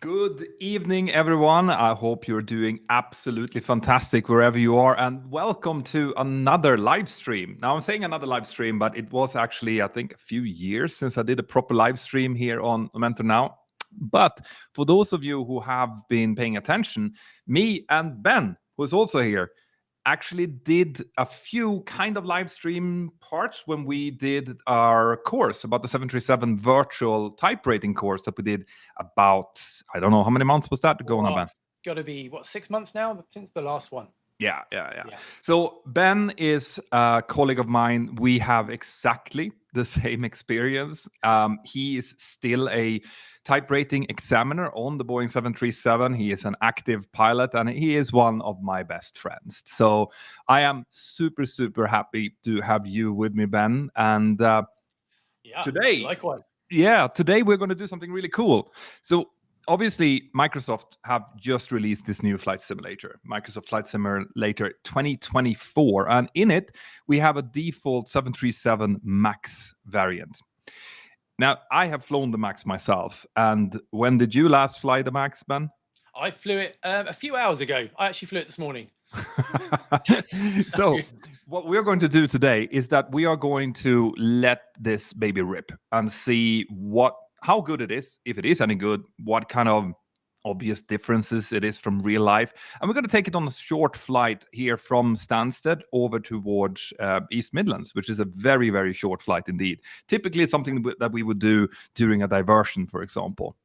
Good evening, everyone. I hope you're doing absolutely fantastic wherever you are, and welcome to another live stream. Now, I'm saying another live stream, but it was actually, I think, a few years since I did a proper live stream here on Mentour now. But for those of you who have been paying attention, me and Ben, who's also here, actually did a few kind of live stream parts when we did our course about the 737 virtual type rating course that we did about, I don't know, how many months was that going on, Ben? Got to be, 6 months now since the last one? Yeah. So Ben is a colleague of mine. We have exactly the same experience. He is still a type rating examiner on the Boeing 737. He is an active pilot and he is one of my best friends. So I am super, super happy to have you with me, Ben. And today, likewise. Today we're going to do something really cool. So obviously, Microsoft have just released this new flight simulator, Microsoft Flight Simulator 2024. And in it, we have a default 737 MAX variant. Now, I have flown the MAX myself. And when did you last fly the MAX, Ben? I flew it a few hours ago. I actually flew it this morning. So what we're going to do today is that we are going to let this baby rip and see how good it is, if it is any good, what kind of obvious differences it is from real life. And we're going to take it on a short flight here from Stansted over towards East Midlands, which is a very, very short flight indeed. Typically, it's something that we would do during a diversion, for example.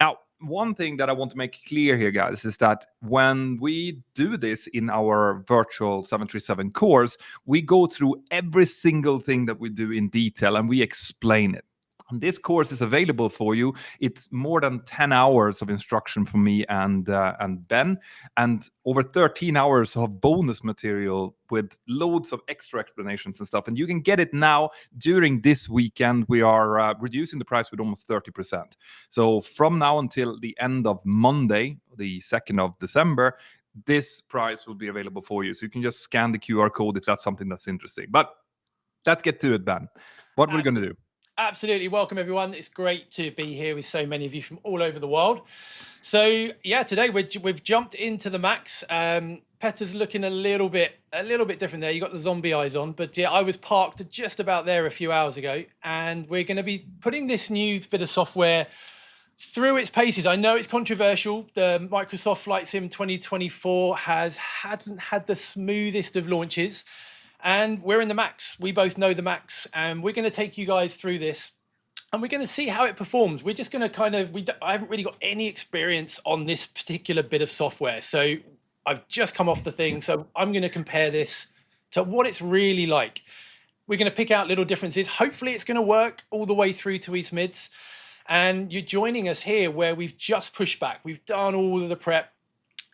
Now, one thing that I want to make clear here, guys, is that when we do this in our virtual 737 course, we go through every single thing that we do in detail and we explain it. And this course is available for you. It's more than 10 hours of instruction from me and Ben, and over 13 hours of bonus material with loads of extra explanations and stuff. And you can get it now during this weekend. We are reducing the price with almost 30%. So from now until the end of Monday, the 2nd of December, this price will be available for you. So you can just scan the QR code if that's something that's interesting. But let's get to it, Ben. What we're going to do? Absolutely. Welcome, everyone. It's great to be here with so many of you from all over the world. So, yeah, today we've jumped into the MAX. Petter's looking a little bit different there. You got the zombie eyes on, but yeah, I was parked just about there a few hours ago, and we're going to be putting this new bit of software through its paces. I know it's controversial. The Microsoft Flight Sim 2024 hadn't had the smoothest of launches. And we're in the MAX. We both know the MAX, and we're going to take you guys through this, and we're going to see how it performs. We're just going to I haven't really got any experience on this particular bit of software, so I've just come off the thing. So I'm going to compare this to what it's really like. We're going to pick out little differences. Hopefully, it's going to work all the way through to East Mids. And you're joining us here where we've just pushed back. We've done all of the prep,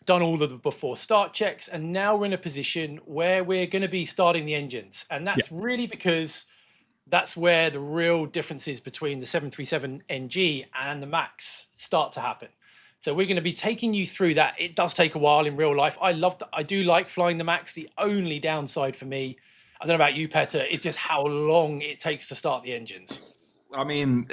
done all of the before start checks, and now we're in a position where we're going to be starting the engines. And that's really because that's where the real differences between the 737 NG and the MAX start to happen. So we're going to be taking you through that. It does take a while in real life. I do like flying the MAX. The only downside for me, I don't know about you, Petter, is just how long it takes to start the engines. I mean,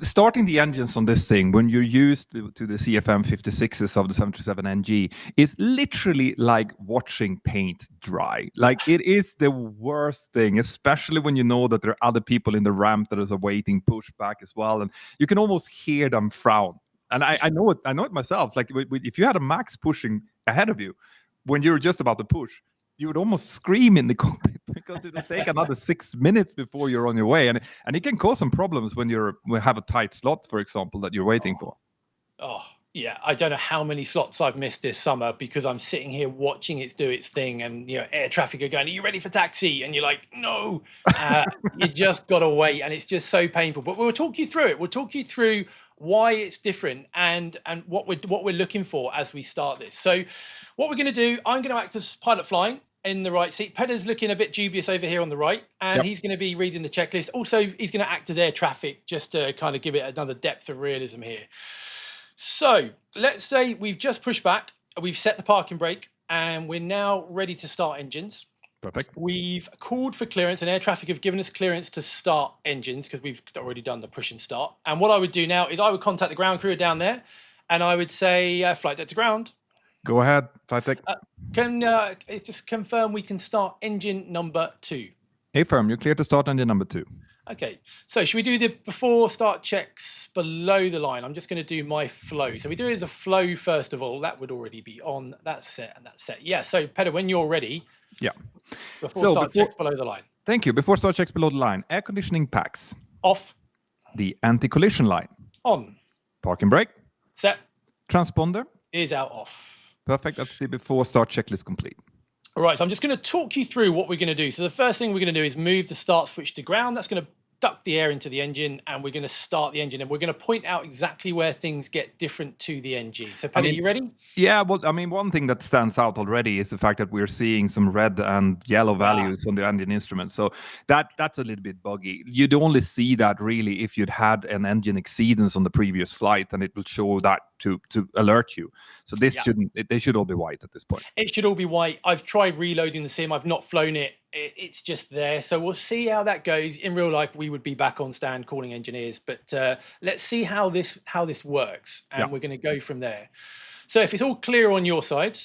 starting the engines on this thing, when you're used to the CFM 56s of the 737 NG, is literally like watching paint dry. Like, it is the worst thing, especially when you know that there are other people in the ramp that is awaiting pushback as well. And you can almost hear them frown. And I know it myself. Like, if you had a MAX pushing ahead of you, when you're just about to push, you would almost scream in the cockpit because it'll take another 6 minutes before you're on your way. And it can cause some problems when you have a tight slot, for example, that you're waiting for. Oh, yeah. I don't know how many slots I've missed this summer because I'm sitting here watching it do its thing, and air traffic are going, "Are you ready for taxi?" And you're like, "No." You just got to wait, and it's just so painful. But we'll talk you through it. We'll talk you through why it's different and what we're looking for as we start this. So what we're going to do, I'm going to act as pilot flying in the right seat. Petter's looking a bit dubious over here on the right, and he's going to be reading the checklist. Also, he's going to act as air traffic just to kind of give it another depth of realism here. So let's say we've just pushed back, we've set the parking brake, and we're now ready to start engines. Perfect. We've called for clearance, and air traffic have given us clearance to start engines because we've already done the push and start. And what I would do now is I would contact the ground crew down there, And I would say flight deck to ground. Go ahead, flight deck. Can it just confirm we can start engine number 2? Affirm, you're clear to start engine number 2. Okay, so should we do the before start checks below the line? I'm just going to do my flow. So we do it as a flow first of all. That would already be on. That's set and that's set. Yeah, so Peter, when you're ready. Yeah. Before start checks below the line. Thank you. Before start checks below the line, air conditioning packs. Off. The anti-collision line. On. Parking brake. Set. Transponder. Is out off. Perfect. That's the before start checklist complete. All right, so I'm just going to talk you through what we're going to do. So the first thing we're going to do is move the start switch to ground. That's going to duct the air into the engine, and we're going to start the engine, and we're going to point out exactly where things get different to the NG. So, Paddy, you ready? Yeah, well, I mean, one thing that stands out already is the fact that we're seeing some red and yellow values on the engine instrument. So that's a little bit buggy. You'd only see that really if you'd had an engine exceedance on the previous flight, and it will show that to alert you. So this they should all be white at this point. It should all be white. I've tried reloading the sim. I've not flown it. It's just there. So we'll see how that goes. In real life, we would be back on stand calling engineers, but let's see how this works, and we're going to go from there. So if it's all clear on your side,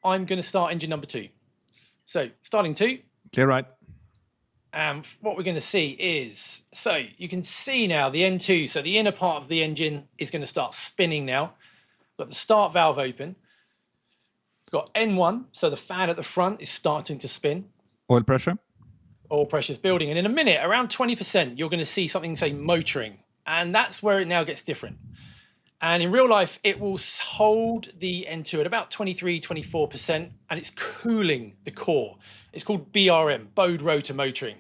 I'm going to start engine number 2. So starting 2. Clear, right? And what we're going to see is, so you can see now the N2, so the inner part of the engine is going to start spinning now. Got the start valve open. Got N1, so the fan at the front is starting to spin. Oil pressure? Oil pressure is building. And in a minute, around 20%, you're going to see something say motoring. And that's where it now gets different. And in real life, it will hold the N2 at about 23, 24%, and it's cooling the core. It's called BRM, bowed rotor motoring.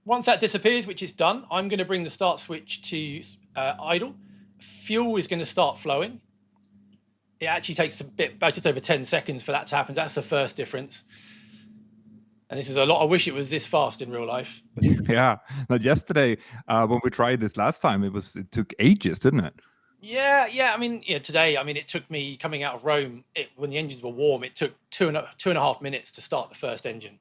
Once that disappears, which is done, I'm going to bring the start switch to idle. Fuel is going to start flowing. It actually takes just over 10 seconds for that to happen. That's the first difference. And this is a lot. I wish it was this fast in real life. Yeah. Now, yesterday, when we tried this last time, it took ages, didn't it? Yeah. I mean, today, it took me coming out of Rome, when the engines were warm, it took two and a half minutes to start the first engine.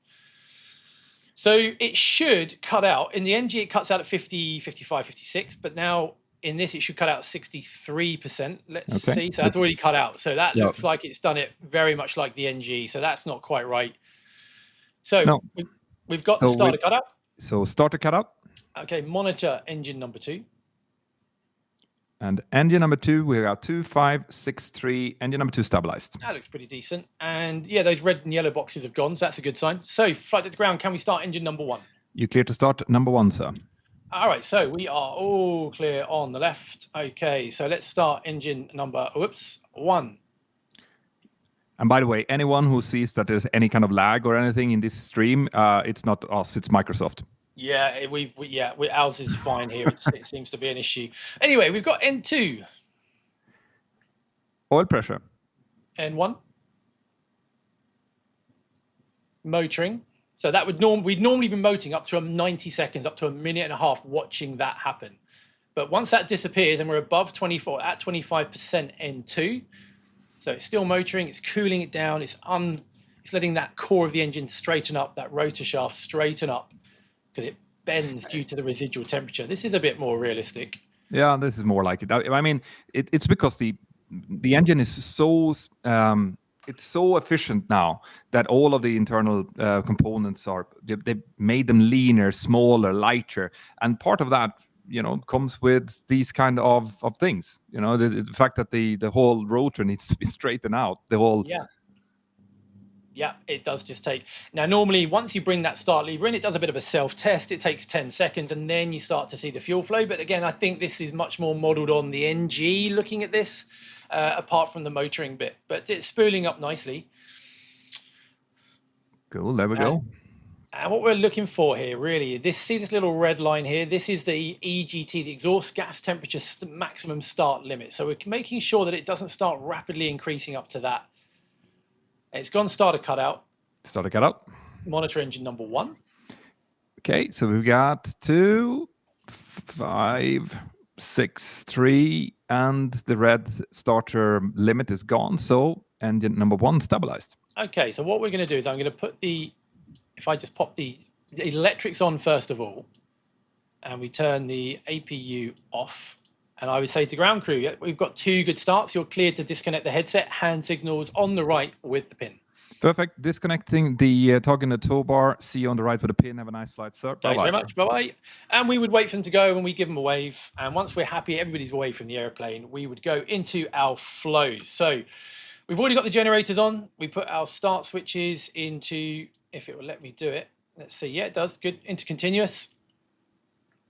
So it should cut out. In the NG, it cuts out at 50, 55, 56. But now in this, it should cut out 63%. Let's see. So that's already cut out. So that looks like it's done it very much like the NG. So that's not quite right. So we've got the starter cut out. So starter cut out. Okay, monitor engine number 2. And engine number 2, we got 2563. Engine number 2 stabilized. That looks pretty decent. And yeah, those red and yellow boxes have gone, so that's a good sign. So flight at the ground, can we start engine number 1? You're clear to start number 1, sir. All right, so we are all clear on the left. Okay, so let's start engine number 1. And by the way, anyone who sees that there's any kind of lag or anything in this stream, it's not us, it's Microsoft. Yeah, ours is fine here. It seems to be an issue. Anyway, we've got N2. Oil pressure. N1. Motoring. So that we'd normally be motoring up to 90 seconds, up to a minute and a half watching that happen. But once that disappears and we're above 24 at 25% N2, so it's still motoring, it's cooling it down, it's letting that core of the engine straighten up, that rotor shaft straighten up, because it bends due to the residual temperature. This is a bit more realistic. Yeah, this is more like it. I mean, it's because the engine is so it's so efficient now that all of the internal components they made them leaner, smaller, lighter, and part of that comes with these kind of things. The fact that the whole rotor needs to be straightened out. The whole Yeah, it does just take. Now, normally, once you bring that start lever in, it does a bit of a self-test. It takes 10 seconds, and then you start to see the fuel flow. But again, I think this is much more modeled on the NG looking at this, apart from the motoring bit. But it's spooling up nicely. Cool, there we go. And what we're looking for here, really, see this little red line here? This is the EGT, the exhaust gas temperature maximum start limit. So we're making sure that it doesn't start rapidly increasing up to that. It's gone starter cutout. Starter cutout. Monitor engine number 1. Okay, so we've got 2, 5, 6, 3, and the red starter limit is gone. So engine number 1 stabilized. Okay, so what we're going to do is I'm going to put if I just pop the electrics on first of all, and we turn the APU off. And I would say to ground crew, yeah, we've got 2 good starts. You're cleared to disconnect the headset. Hand signals on the right with the pin. Perfect. Disconnecting the tog in the tow-bar. See you on the right with the pin. Have a nice flight, sir. Thanks very much. Bye-bye. And we would wait for them to go, and we give them a wave. And once we're happy, everybody's away from the airplane, we would go into our flows. So we've already got the generators on. We put our start switches into, if it will let me do it. Let's see. Yeah, it does. Good. Into continuous.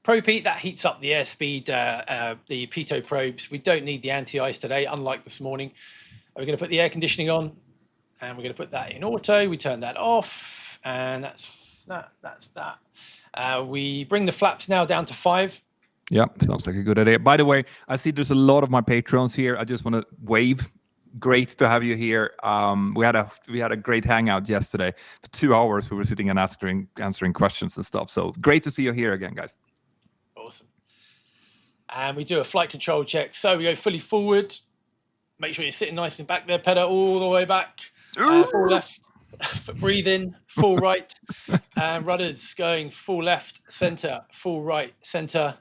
Probe heat, that heats up the airspeed, the pitot probes. We don't need the anti-ice today, unlike this morning. We're going to put the air conditioning on, and we're going to put that in auto. We turn that off, and that's that. We bring the flaps now down to 5. Yeah, sounds like a good idea. By the way, I see there's a lot of my patrons here. I just want to wave. Great to have you here. We had a great hangout yesterday. For 2 hours, we were sitting and answering questions and stuff. So great to see you here again, guys. Awesome. And we do a flight control check. So we go fully forward. Make sure you're sitting nice and back there, pedal all the way back. Full left, breathe in, full right. And rudders going full left, center, full right, center.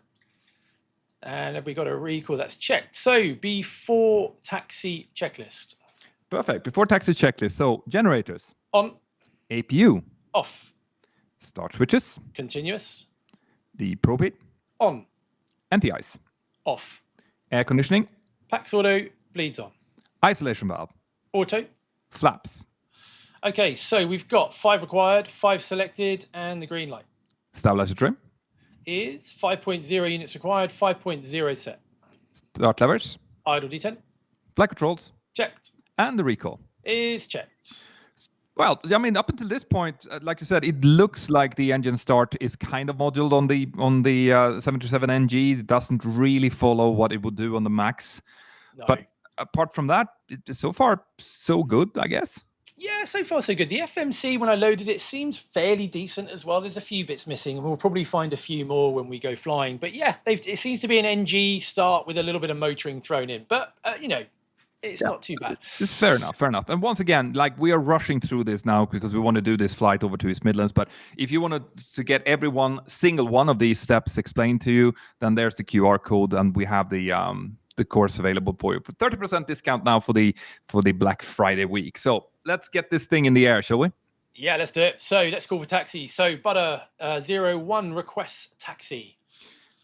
And have we got a recall that's checked? So before taxi checklist. Perfect. Before taxi checklist. So generators. On. APU. Off. Start switches. Continuous. The probe heat. On. Anti-ice. Off. Air conditioning. Pax auto, bleeds on. Isolation valve. Auto. Flaps. Okay, so we've got 5 required, 5 selected, and the green light Stabilizer trim. is 5.0 units required, 5.0 set. Start levers. Idle D10. Flight controls. Checked. And the recall. Is checked. Well, I mean, up until this point, like you said, it looks like the engine start is kind of moduled on the 737 NG. It doesn't really follow what it would do on the Max. No. But apart from that, so far, so good, I guess. Yeah, so far so good. The FMC, when I loaded it, seems fairly decent as well. There's a few bits missing, and we'll probably find a few more when we go flying. But yeah, it seems to be an NG start with a little bit of motoring thrown in. But, it's not too bad. It's fair enough, fair enough. And once again, like, we are rushing through this now because we want to do this flight over to East Midlands. But if you want to get single one of these steps explained to you, then there's the QR code, and we have the course available for you for 30% discount now for the Black Friday week. So let's get this thing in the air, shall we? Yeah, let's do it. So let's call for taxi. So Butter 01 requests taxi.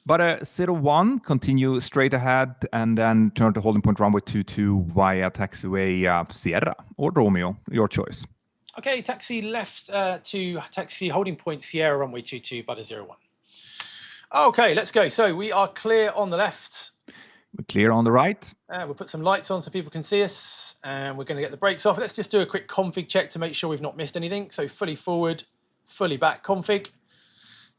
But 01, continue straight ahead and then turn to holding point runway 22 via taxiway Sierra or Romeo, your choice. Okay, taxi left to taxi holding point Sierra runway 22, Butter 01. Okay, let's go. So we are clear on the left. We're clear on the right. We'll put some lights on so people can see us, and we're going to get the brakes off. Let's just do a quick config check to make sure we've not missed anything. So fully forward, fully back config.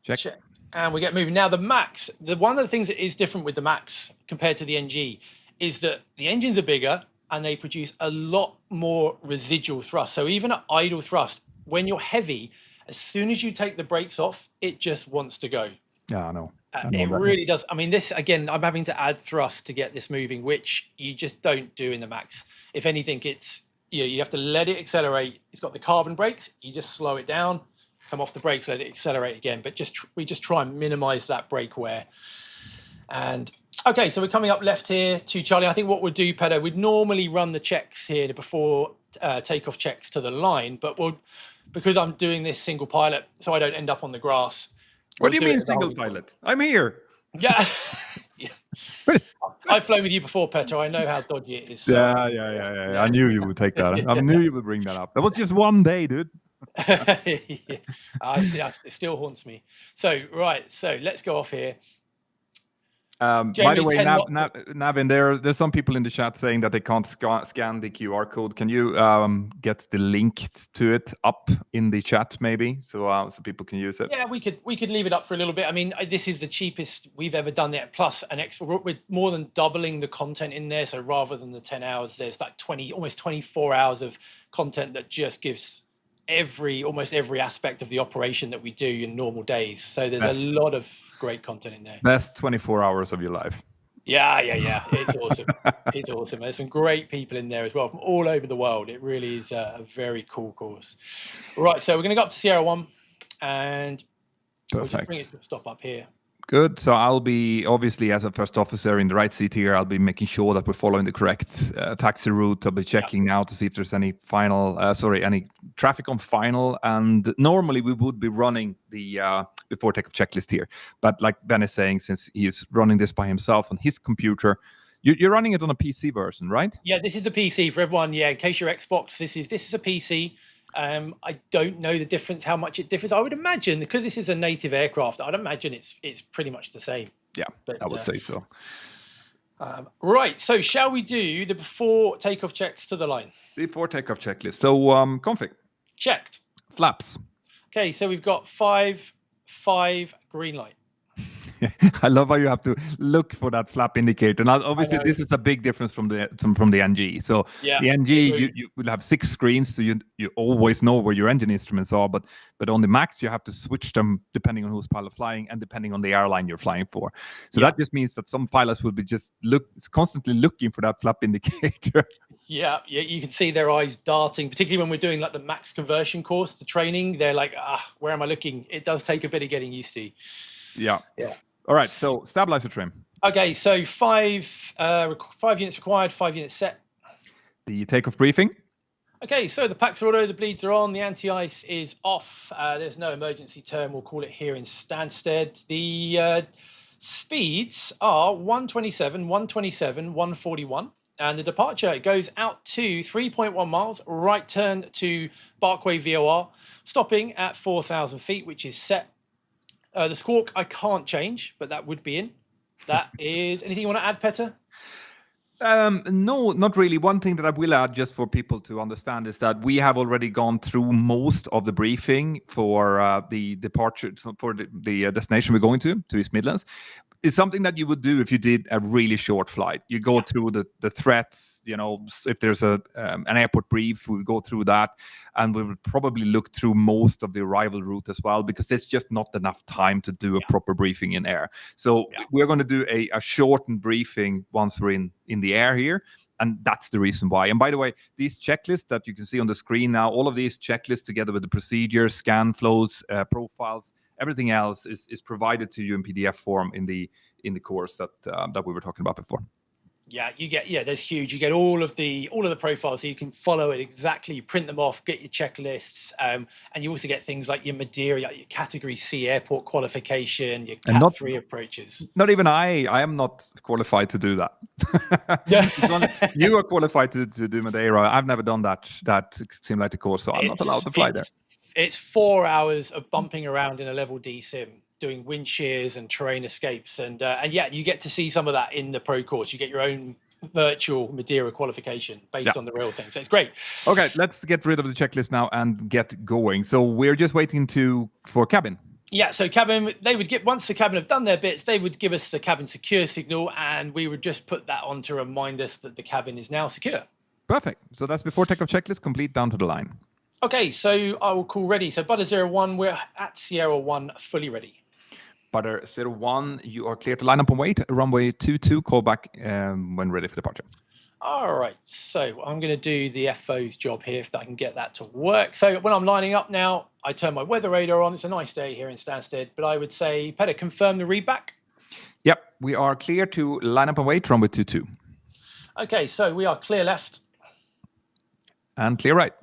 Check. And we get moving. Now the Max, one of the things that is different with the Max compared to the NG is that the engines are bigger and they produce a lot more residual thrust. So even at idle thrust, when you're heavy, as soon as you take the brakes off, it just wants to go. Yeah, I know. It really does. I mean, this, again, I'm having to add thrust to get this moving, which you just don't do in the Max. If anything, it's, you have to let it accelerate. It's got the carbon brakes. You just slow it down, come off the brakes, let it accelerate again. But we just try and minimize that brake wear. And okay, so we're coming up left here to Charlie. I think what we'll do, Pedro, we'd normally run the checks here before takeoff checks to the line, but because I'm doing this single pilot, so I don't end up on the grass. What do you mean single pilot? I'm here. Yeah. I've flown with you before, Petro. I know how dodgy it is. So. Yeah. I knew you would take that. I knew you would bring that up. That was just one day, dude. It still haunts me. So, right. So let's go off here. By the way, Navin, there's some people in the chat saying that they can't scan the QR code. Can you get the link to it up in the chat, maybe, so people can use it? Yeah, we could leave it up for a little bit. I mean, this is the cheapest we've ever done it. Plus an extra, we're more than doubling the content in there. So rather than the 10 hours, there's like almost 24 hours of content that just gives almost every aspect of the operation that we do in normal days. So there's a lot of great content in there. Best 24 hours of your life. Yeah. It's awesome. It's awesome. There's some great people in there as well from all over the world. It really is a very cool course. Right, so we're going to go up to Sierra 1 and we'll just bring it to a stop up here. Good. So I'll be, obviously, as a first officer in the right seat here, I'll be making sure that we're following the correct taxi route. I'll be checking now to see if there's any any traffic on final. And normally we would be running the before takeoff checklist here. But like Ben is saying, since he's running this by himself on his computer, you're running it on a PC version, right? Yeah, this is the PC for everyone. Yeah, in case you're Xbox, this is a PC. I don't know the difference, how much it differs. I would imagine, because this is a native aircraft, I'd imagine it's pretty much the same. Yeah, I would say so. Right, so shall we do the before takeoff checks to the line? Before takeoff checklist. So config. Checked. Flaps. Okay, so we've got 5 green light. I love how you have to look for that flap indicator. Now, obviously, this is a big difference from the NG. So the NG, you will have 6 screens, so you always know where your engine instruments are. But on the Max, you have to switch them depending on who's pilot flying and depending on the airline you're flying for. So that just means that some pilots will be constantly looking for that flap indicator. Yeah, you can see their eyes darting, particularly when we're doing like the Max conversion course, the training. They're like, where am I looking? It does take a bit of getting used to. Yeah. All right, so stabilizer trim. Okay, so 5 units required, 5 units set. The takeoff briefing. Okay, so the packs are auto, the bleeds are on, the anti-ice is off. There's no emergency term, we'll call it here in Stansted. The speeds are 127, 127, 141. And the departure goes out to 3.1 miles, right turn to Barkway VOR, stopping at 4,000 feet, which is set. The squawk I can't change, but that would be in. That is anything you want to add, Petter? No, not really. One thing that I will add, just for people to understand, is that we have already gone through most of the briefing for the departure for the destination we're going to East Midlands. It's something that you would do if you did a really short flight. You go through the threats, if there's an airport brief, we'll go through that, and we would probably look through most of the arrival route as well, because there's just not enough time to do a proper briefing in air. So we're going to do a shortened briefing once we're in the air here. And that's the reason why. And by the way, these checklists that you can see on the screen now, all of these checklists together with the procedures, scan flows, profiles, everything else is provided to you in PDF form in the course that we were talking about before. Yeah, there's huge. You get all of the profiles, so you can follow it exactly. You print them off, get your checklists, and you also get things like your Madeira, your Category C airport qualification, your Cat 3 approaches. Not even I am not qualified to do that. You are qualified to do Madeira. I've never done that simulator course, so I'm not allowed to fly there. It's 4 hours of bumping around in a level D sim, doing wind shears and terrain escapes, and you get to see some of that in the pro course. You get your own virtual Madeira qualification based on the real thing, so it's great. Okay, let's get rid of the checklist now and get going. So we're just waiting for cabin. Yeah, so cabin, they would get, once the cabin have done their bits, they would give us the cabin secure signal, and we would just put that on to remind us that the cabin is now secure. Perfect. So that's before takeoff checklist complete, down to the line. Okay, so I will call ready. So Butter 01, we're at Sierra 1, fully ready. Butter 01, you are clear to line up and wait. Runway 22, call back when ready for departure. All right, so I'm going to do the FO's job here, if I can get that to work. So when I'm lining up now, I turn my weather radar on. It's a nice day here in Stansted, but I would say, Petter, confirm the readback. Yep, we are clear to line up and wait, runway 22. Okay, so we are clear left. And clear right.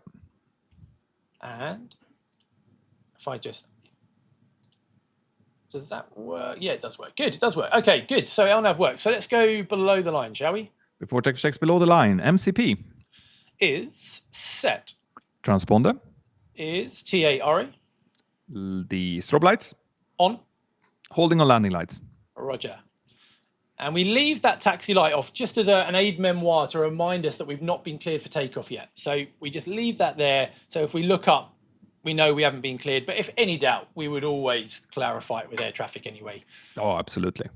And if I just... Does that work? Yeah, it does work. Good, it does work. Okay, good. So LNAV works. So let's go below the line, shall we? Before takeoff checks below the line, MCP is set. Transponder is TARE. The strobe lights on. Holding on landing lights. Roger. And we leave that taxi light off just as an aid memoir to remind us that we've not been cleared for takeoff yet. So we just leave that there. So if we look up, we know we haven't been cleared. But if any doubt, we would always clarify it with air traffic anyway. Oh, absolutely.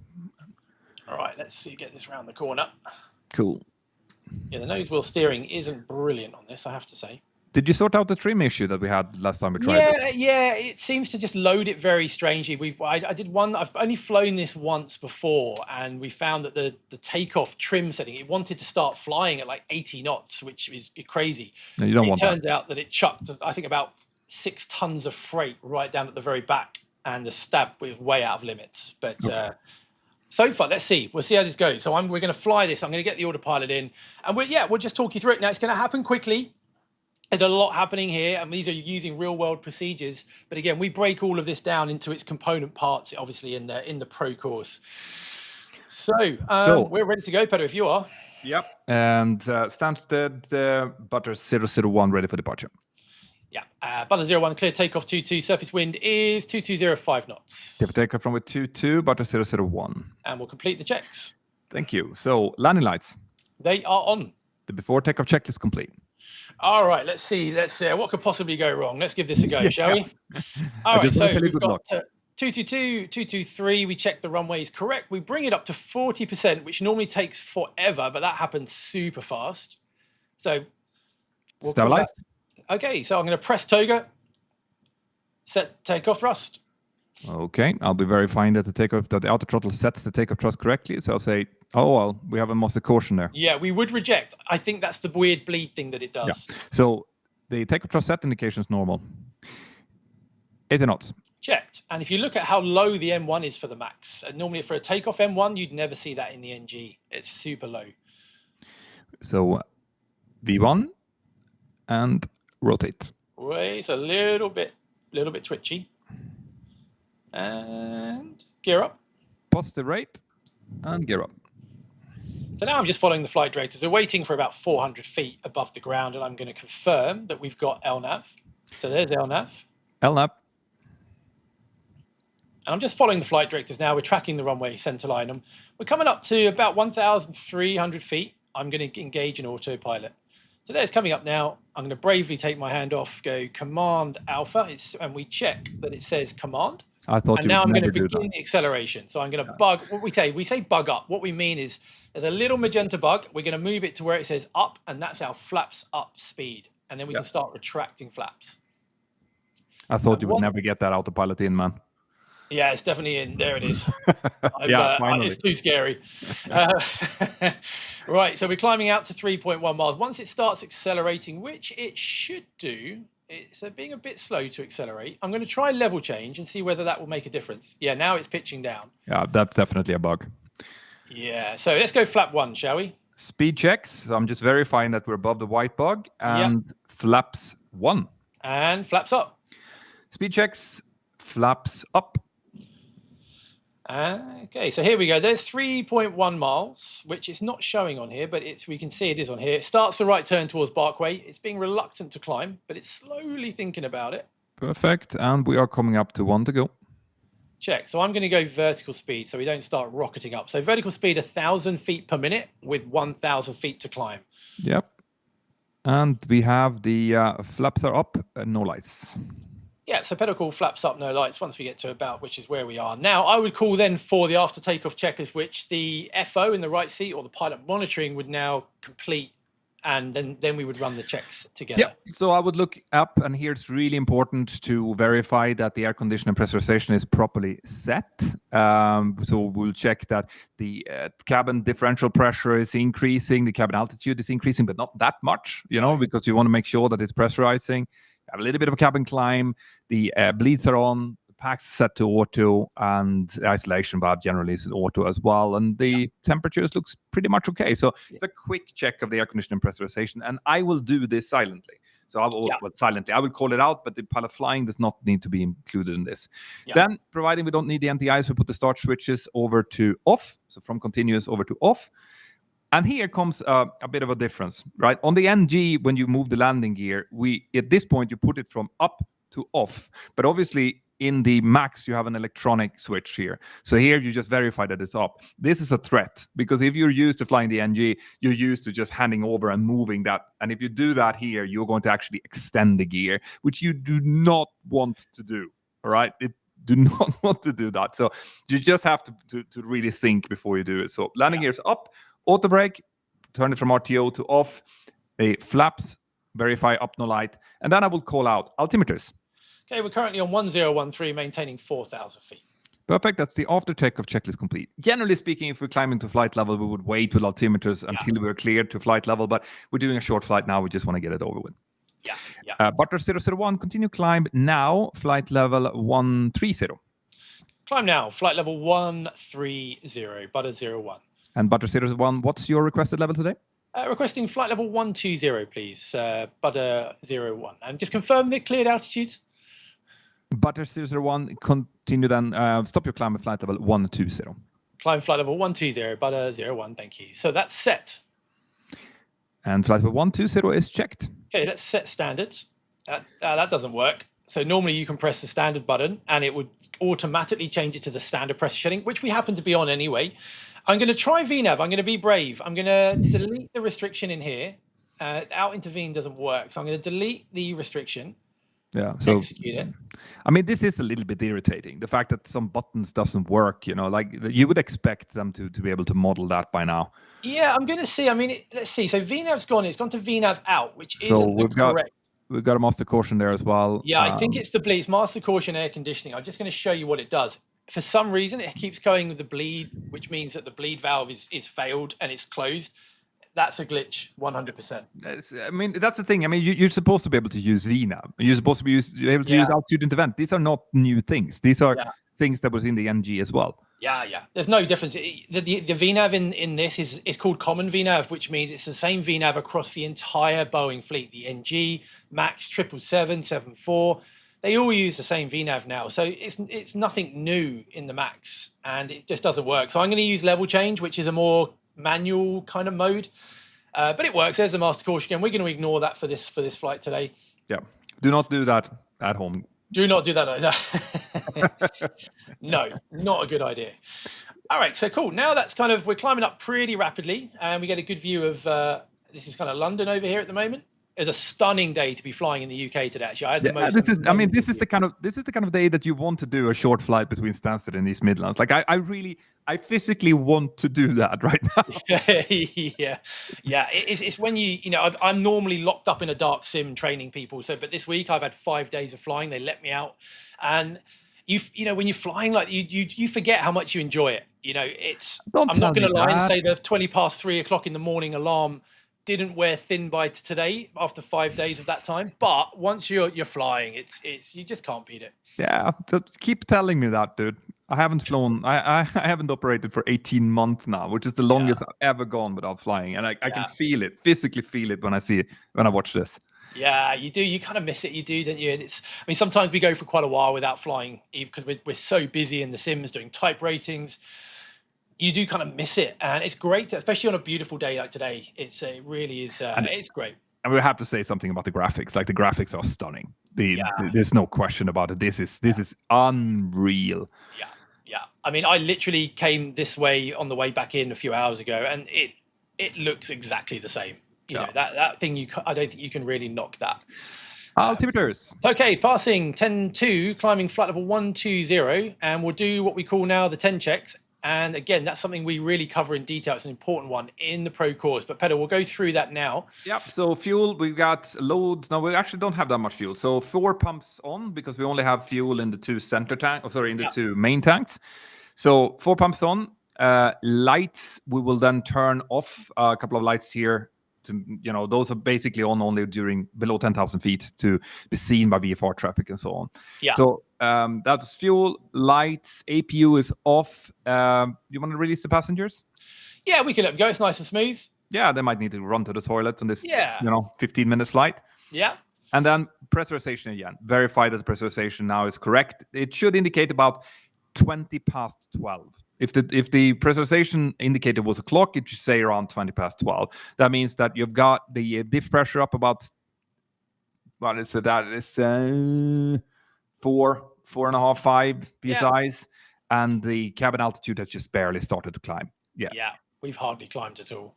All right, let's see, get this round the corner. Cool. Yeah, the nose wheel steering isn't brilliant on this, I have to say. Did you sort out the trim issue that we had last time we tried it? Yeah, it seems to just load it very strangely. I did one, I've only flown this once before, and we found that the takeoff trim setting, it wanted to start flying at like 80 knots, which is crazy. No, you don't want that. It turned out that it chucked, I think, about 6 tons of freight right down at the very back and the stab was way out of limits. But so far, let's see. We'll see how this goes. So we're going to fly this. I'm going to get the autopilot in, and we'll just talk you through it. Now, it's going to happen quickly. There's a lot happening here, and these are using real-world procedures. But again, we break all of this down into its component parts, obviously in the pro course. So we're ready to go, Pedro, if you are. Yep. And Stansted, Butter 001 ready for departure. Yeah. Butter 01, clear takeoff 22. Surface wind is 2205 knots. Clear for takeoff from with 22, Butter 001. And we'll complete the checks. Thank you. So landing lights. They are on. The before takeoff checklist complete. All right, let's see. What could possibly go wrong? Let's give this a go, shall we? All right, so we've got 222, 223. We check the runway is correct. We bring it up to 40%, which normally takes forever, but that happens super fast. So we'll stabilize. Okay, so I'm going to press toga, set takeoff thrust. Okay, I'll be verifying that the outer throttle sets the takeoff thrust correctly. So I'll say, oh, well, we have a master caution there. Yeah, we would reject. I think that's the weird bleed thing that it does. Yeah. So the takeoff thrust set indication is normal. 80 knots. Checked. And if you look at how low the M1 is for the max, normally for a takeoff M1, you'd never see that in the NG. It's super low. So V1 and rotate. It's a little bit twitchy. And gear up. Positive rate and gear up. So now I'm just following the flight directors. We're waiting for about 400 feet above the ground, and I'm going to confirm that we've got LNAV. So there's LNAV. LNAV. And I'm just following the flight directors now. We're tracking the runway centerline. And we're coming up to about 1,300 feet. I'm going to engage an autopilot. So there's coming up now. I'm going to bravely take my hand off, go Command Alpha, and we check that it says Command. I thought and now I'm going to begin the acceleration. So I'm going to bug. What we say bug up. What we mean is there's a little magenta bug. We're going to move it to where it says up, and that's our flaps up speed. And then we can start retracting flaps. I thought you would never get that autopilot in, man. Yeah, it's definitely in. There it is. Finally. It's too scary. Right, so we're climbing out to 3.1 miles. Once it starts accelerating, which it should do, it's being a bit slow to accelerate. I'm going to try level change and see whether that will make a difference. Yeah, now it's pitching down. Yeah, that's definitely a bug. Yeah, so let's go flap 1, shall we? Speed checks. So I'm just verifying that we're above the white bug. And flaps 1. And flaps up. Speed checks, flaps up. Okay, so here we go. There's 3.1 miles, which is not showing on here, but we can see it is on here. It starts the right turn towards Barkway. It's being reluctant to climb, but it's slowly thinking about it. Perfect. And we are coming up to 1 to go. Check. So I'm going to go vertical speed so we don't start rocketing up. So vertical speed, 1,000 feet per minute with 1,000 feet to climb. Yep. And we have the flaps are up, no lights. Yeah, so pedal flaps up, no lights once we get to about, which is where we are. Now, I would call then for the after takeoff checklist, which the FO in the right seat or the pilot monitoring would now complete, and then we would run the checks together. Yeah, so I would look up, and here it's really important to verify that the air condition and pressurization is properly set. So we'll check that the cabin differential pressure is increasing, the cabin altitude is increasing, but not that much, because you want to make sure that it's pressurizing. Have a little bit of a cabin climb, the bleeds are on, the packs set to auto, and the isolation valve generally is auto as well, and the temperatures looks pretty much okay. So it's a quick check of the air conditioning and pressurization, and I will do this silently. So I will call it out, but the pilot flying does not need to be included in this. Then, providing we don't need the NTIs, we put the start switches over to off, so from continuous over to off. And here comes a bit of a difference, right? On the NG, when you move the landing gear, at this point, you put it from up to off. But obviously, in the Max, you have an electronic switch here. So here, you just verify that it's up. This is a threat, because if you're used to flying the NG, you're used to just handing over and moving that. And if you do that here, you're going to actually extend the gear, which you do not want to do, all right? Do not want to do that. So you just have to really think before you do it. So landing gears up. Auto brake, turn it from RTO to off, flaps, verify up, no light, and then I will call out altimeters. Okay, we're currently on 1013, maintaining 4,000 feet. Perfect, that's the after takeoff checklist complete. Generally speaking, if we climb into flight level, we would wait with altimeters until we're cleared to flight level, but we're doing a short flight now, we just want to get it over with. Yeah. Butter 001, continue climb now, flight level 130. Climb now, flight level 130, butter 01. And Butter 01, what's your requested level today? Requesting flight level 120, please, butter 01. And just confirm the cleared altitude. Butter 01, continue then. Stop your climb at flight level 120. Climb flight level 120, butter 01, thank you. So that's set. And flight level 120 is checked. Okay, let's set standards. That doesn't work. So normally you can press the standard button and it would automatically change it to the standard pressure setting, which we happen to be on anyway. I'm going to try VNAV. I'm going to be brave. I'm going to delete the restriction in here. Out intervene doesn't work. So I'm going to delete the restriction. Yeah, so execute it. I mean, this is a little bit irritating. The fact that some buttons doesn't work, you know, like you would expect them to be able to model that by now. Yeah, I'm going to see. I mean, let's see. So VNAV's gone. It's gone to VNAV out, which isn't correct. We've got a master caution there as well. Yeah, I think it's the bleed. It's master caution air conditioning. I'm just going to show you what it does. For some reason, it keeps going with the bleed, which means that the bleed valve is failed and it's closed. That's a glitch, 100%. I mean, that's the thing. I mean, you're supposed to be able to use VNAV. You're supposed to be able to use altitude intervent. These are not new things. These are things that was in the NG as well. Yeah. There's no difference. The VNAV in this is called common VNAV, which means it's the same VNAV across the entire Boeing fleet. The NG, MAX, 777, 74. They all use the same VNAV now. So it's nothing new in the MAX, and it just doesn't work. So I'm going to use level change, which is a more manual kind of mode, but it works. There's the master caution again. We're going to ignore that for this flight today. Yeah, do not do that at home. Do not do that. No, not a good idea. All right, so cool. Now that's kind of, we're climbing up pretty rapidly, and we get a good view of this is kind of London over here at the moment. It's a stunning day to be flying in the UK today. Actually, I had the most. This is the kind of day that you want to do a short flight between Stansted and East Midlands. Like I physically want to do that right now. yeah. It's when you know I'm normally locked up in a dark sim training people. So, but this week I've had 5 days of flying. They let me out, and you know when you're flying, like you forget how much you enjoy it. You know, I'm not going to lie and say the 3:20 in the morning alarm didn't wear thin by today after 5 days of that time, but once you're flying, it's you just can't beat it. Yeah, keep telling me that, dude. I haven't flown. I haven't operated for 18 months now, which is the longest I've ever gone without flying, and I can feel it, physically feel it when I watch this. Yeah, you do. You kind of miss it. You do, don't you? And I mean, sometimes we go for quite a while without flying because we're so busy in the sims doing type ratings. You do kind of miss it, and it's great, especially on a beautiful day like today. It really is. It's great. And we have to say something about the graphics. Like the graphics are stunning. There's no question about it. This is unreal. Yeah. I mean, I literally came this way on the way back in a few hours ago, and it looks exactly the same. You know that thing. I don't think you can really knock that. Altimeters. Okay, passing 10-2, climbing flight level 120, and we'll do what we call now the 10 checks. And again, that's something we really cover in detail. It's an important one in the pro course. But Peter, we'll go through that now. Yep. So fuel, we've got loads. Now we actually don't have that much fuel. So 4 pumps on because we only have fuel in the 2 center tank. In the 2 main tanks. So 4 pumps on. Lights, we will then turn off a couple of lights here. Those are basically on only during below 10,000 feet to be seen by VFR traffic and so on. Yeah. So that's fuel, lights, APU is off. You want to release the passengers? Yeah, we can let them go. It's nice and smooth. Yeah, they might need to run to the toilet on this 15-minute flight. Yeah. And then pressurization again. Verify that the pressurization now is correct. It should indicate about 20 past 12. If the pressurization indicator was a clock, it should say around 20 past 12. That means that you've got the diff pressure up about, what is it? That is 4.5, 5 psis, and the cabin altitude has just barely started to climb. Yeah, we've hardly climbed at all.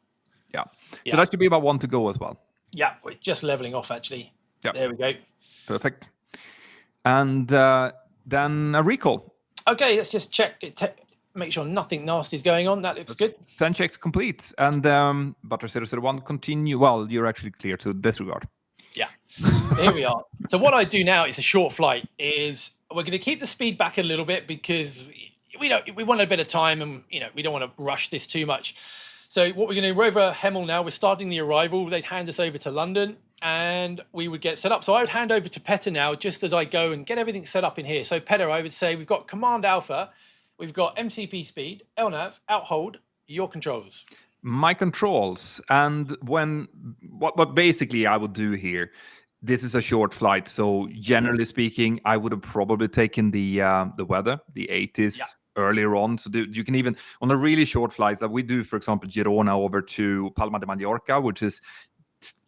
Yeah, so that should be about 1 to go as well. Yeah, we're just leveling off actually. Yeah, there we go. Perfect. And then a recall. Okay, let's just check it. Make sure nothing nasty is going on. That looks good. 10 checks complete. And Butter 001 continue. Well, you're actually clear to disregard. Yeah. Here we are. So what I do now is a short flight. We're going to keep the speed back a little bit because we want a bit of time, and we don't want to rush this too much. So what we're going to do, we're over Hemel now. We're starting the arrival. They'd hand us over to London. and we would get set up. So I would hand over to Petter now, just as I go and get everything set up in here. So Petter, I would say we've got Command Alpha, we've got MCP speed, LNAV, outhold, your controls. My controls, and what basically I would do here. This is a short flight, so generally speaking, I would have probably taken the weather, the 80s. Yeah. Earlier on, so you can even on a really short flight that we do, for example, Girona over to Palma de Mallorca, which is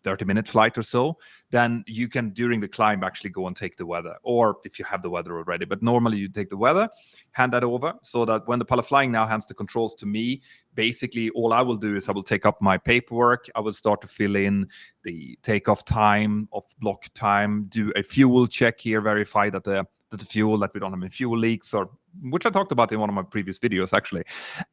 30-minute flight or so, then you can during the climb actually go and take the weather, or if you have the weather already, but normally you take the weather, hand that over, so that when the pilot flying now hands the controls to me, basically all I will do is I will take up my paperwork, I will start to fill in the takeoff time, off block time, do a fuel check here, verify that the fuel, that we don't have any fuel leaks, or which I talked about in one of my previous videos actually,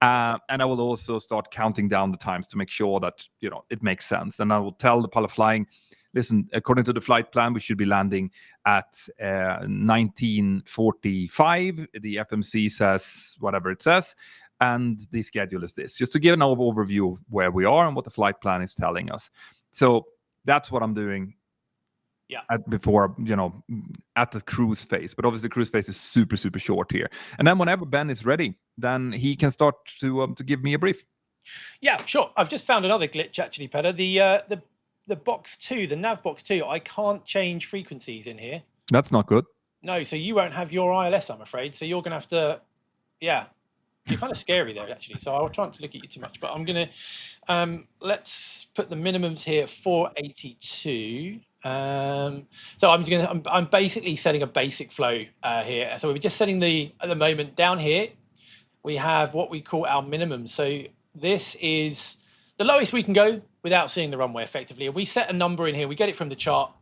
and I will also start counting down the times to make sure that it makes sense. And I will tell the pilot flying, listen, according to the flight plan, we should be landing at 19:45. The FMC says whatever it says, and the schedule is this, just to give an overview of where we are and what the flight plan is telling us. So that's what I'm doing. Before, at the cruise phase. But obviously the cruise phase is super, super short here. And then whenever Ben is ready, then he can start to give me a brief. Yeah, sure. I've just found another glitch actually, Petter. The box 2, the nav box 2, I can't change frequencies in here. That's not good. No, so you won't have your ILS, I'm afraid. So you're going to have to, you're kind of scary there actually. So I'll try not to look at you too much, but I'm going to, let's put the minimums here, 482. So I'm basically setting a basic flow here. So we're just setting at the moment down here, we have what we call our minimum. So this is the lowest we can go without seeing the runway effectively. We set a number in here, we get it from the chart.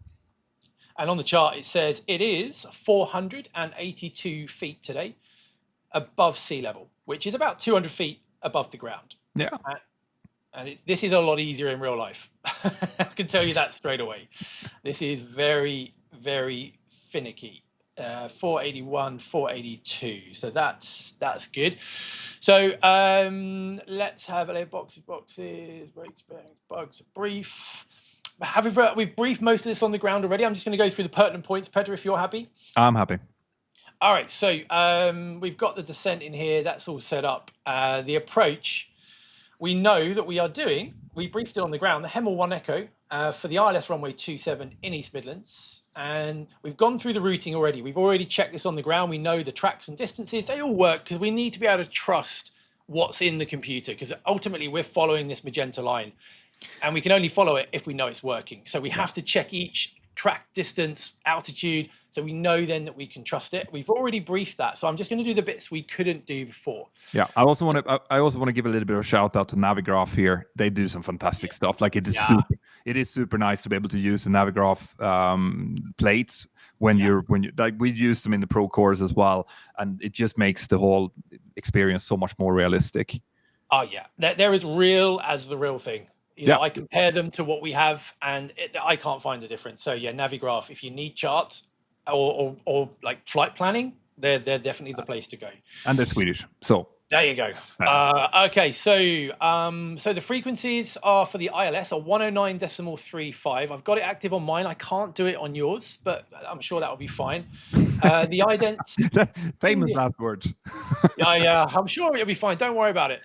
And on the chart, it says it is 482 feet today above sea level, which is about 200 feet above the ground. Yeah. And this is a lot easier in real life. I can tell you that straight away. This is very, very finicky. 481, 482. So that's good. So let's have a boxes, rates, bearings, bugs, brief. We've briefed most of this on the ground already. I'm just going to go through the pertinent points, Petter, if you're happy. I'm happy. All right. So we've got the descent in here. That's all set up. The approach. We know that we briefed it on the ground, the Hemel 1 Echo for the ILS runway 27 in East Midlands. And we've gone through the routing already. We've already checked this on the ground. We know the tracks and distances, they all work because we need to be able to trust what's in the computer, because ultimately we're following this magenta line and we can only follow it if we know it's working. So we have to check each track distance, altitude, so we know then that we can trust it. We've already briefed that, so I'm just going to do the bits we couldn't do before. Yeah, I also want to give a little bit of a shout out to Navigraph here. They do some fantastic stuff. Like it is super nice to be able to use the Navigraph plates when you like we use them in the Pro course as well, and it just makes the whole experience so much more realistic. Oh yeah, they're as real as the real thing. I compare them to what we have, and I can't find the difference. So yeah, Navigraph. If you need charts or like flight planning, they're definitely the place to go. And they're Swedish, so there you go. Okay, so the frequencies are for the ILS are 109.35. I've got it active on mine. I can't do it on yours, but I'm sure that will be fine. The ident famous last words. Yeah, I'm sure it'll be fine. Don't worry about it.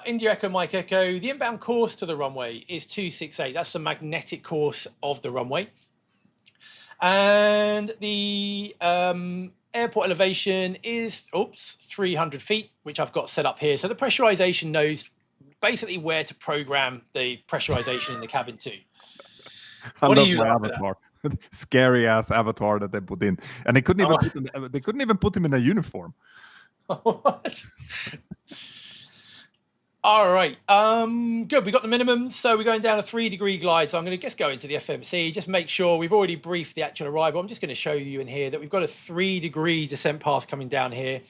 India Echo, Mike Echo. The inbound course to the runway is 268. That's the magnetic course of the runway. And the airport elevation is 300 feet, which I've got set up here. So the pressurization knows basically where to program the pressurization in the cabin too. What do you avatar? Scary ass avatar that they put in, and they couldn't even put him in a uniform. What? All right, good. We got the minimums, so we're going down a 3-degree glide. So I'm going to just go into the FMC, just make sure we've already briefed the actual arrival. I'm just going to show you in here that we've got a 3-degree descent path coming down here,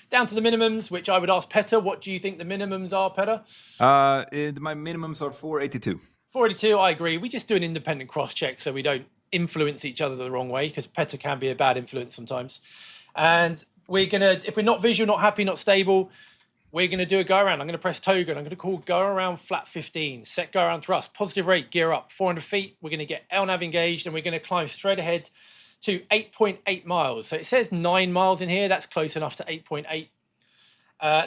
down to the minimums, which I would ask Petter, what do you think the minimums are, Petter? My minimums are 482. 482, I agree. We just do an independent cross-check so we don't influence each other the wrong way, because Petter can be a bad influence sometimes. And we're going to, if we're not visual, not happy, not stable, we're going to do a go around. I'm going to press toga and I'm going to call go around flat 15, set go around thrust, positive rate, gear up, 400 feet. We're going to get LNAV engaged and we're going to climb straight ahead to 8.8 miles. So it says 9 miles in here. That's close enough to 8.8.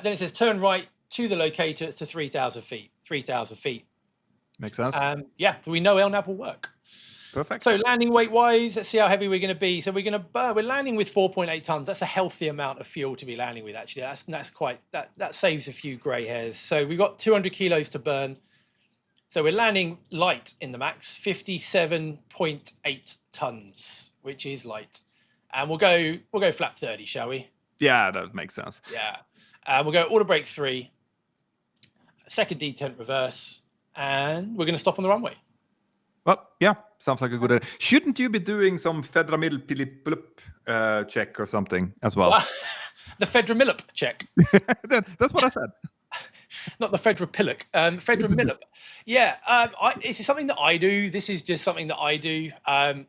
Then it says turn right to the locator to 3,000 feet. 3,000 feet. Makes sense. Yeah, so we know LNAV will work. Perfect. So landing weight wise, let's see how heavy we're going to be. So we're landing with 4.8 tons. That's a healthy amount of fuel to be landing with. Actually, that's quite that saves a few grey hairs. So we've got 200 kilos to burn. So we're landing light in the max, 57.8 tons, which is light. And we'll go flap 30, shall we? Yeah, that makes sense. Yeah. We'll go auto brake 3, second detent reverse, and we're going to stop on the runway. Well, yeah, sounds like a good idea. Shouldn't you be doing some Fedra Middle check or something as well? The Fedra Millip check. That's what I said. Not the Fedra Pillock. Fedra Millip. Yeah, this is something that I do. This is just something that I do to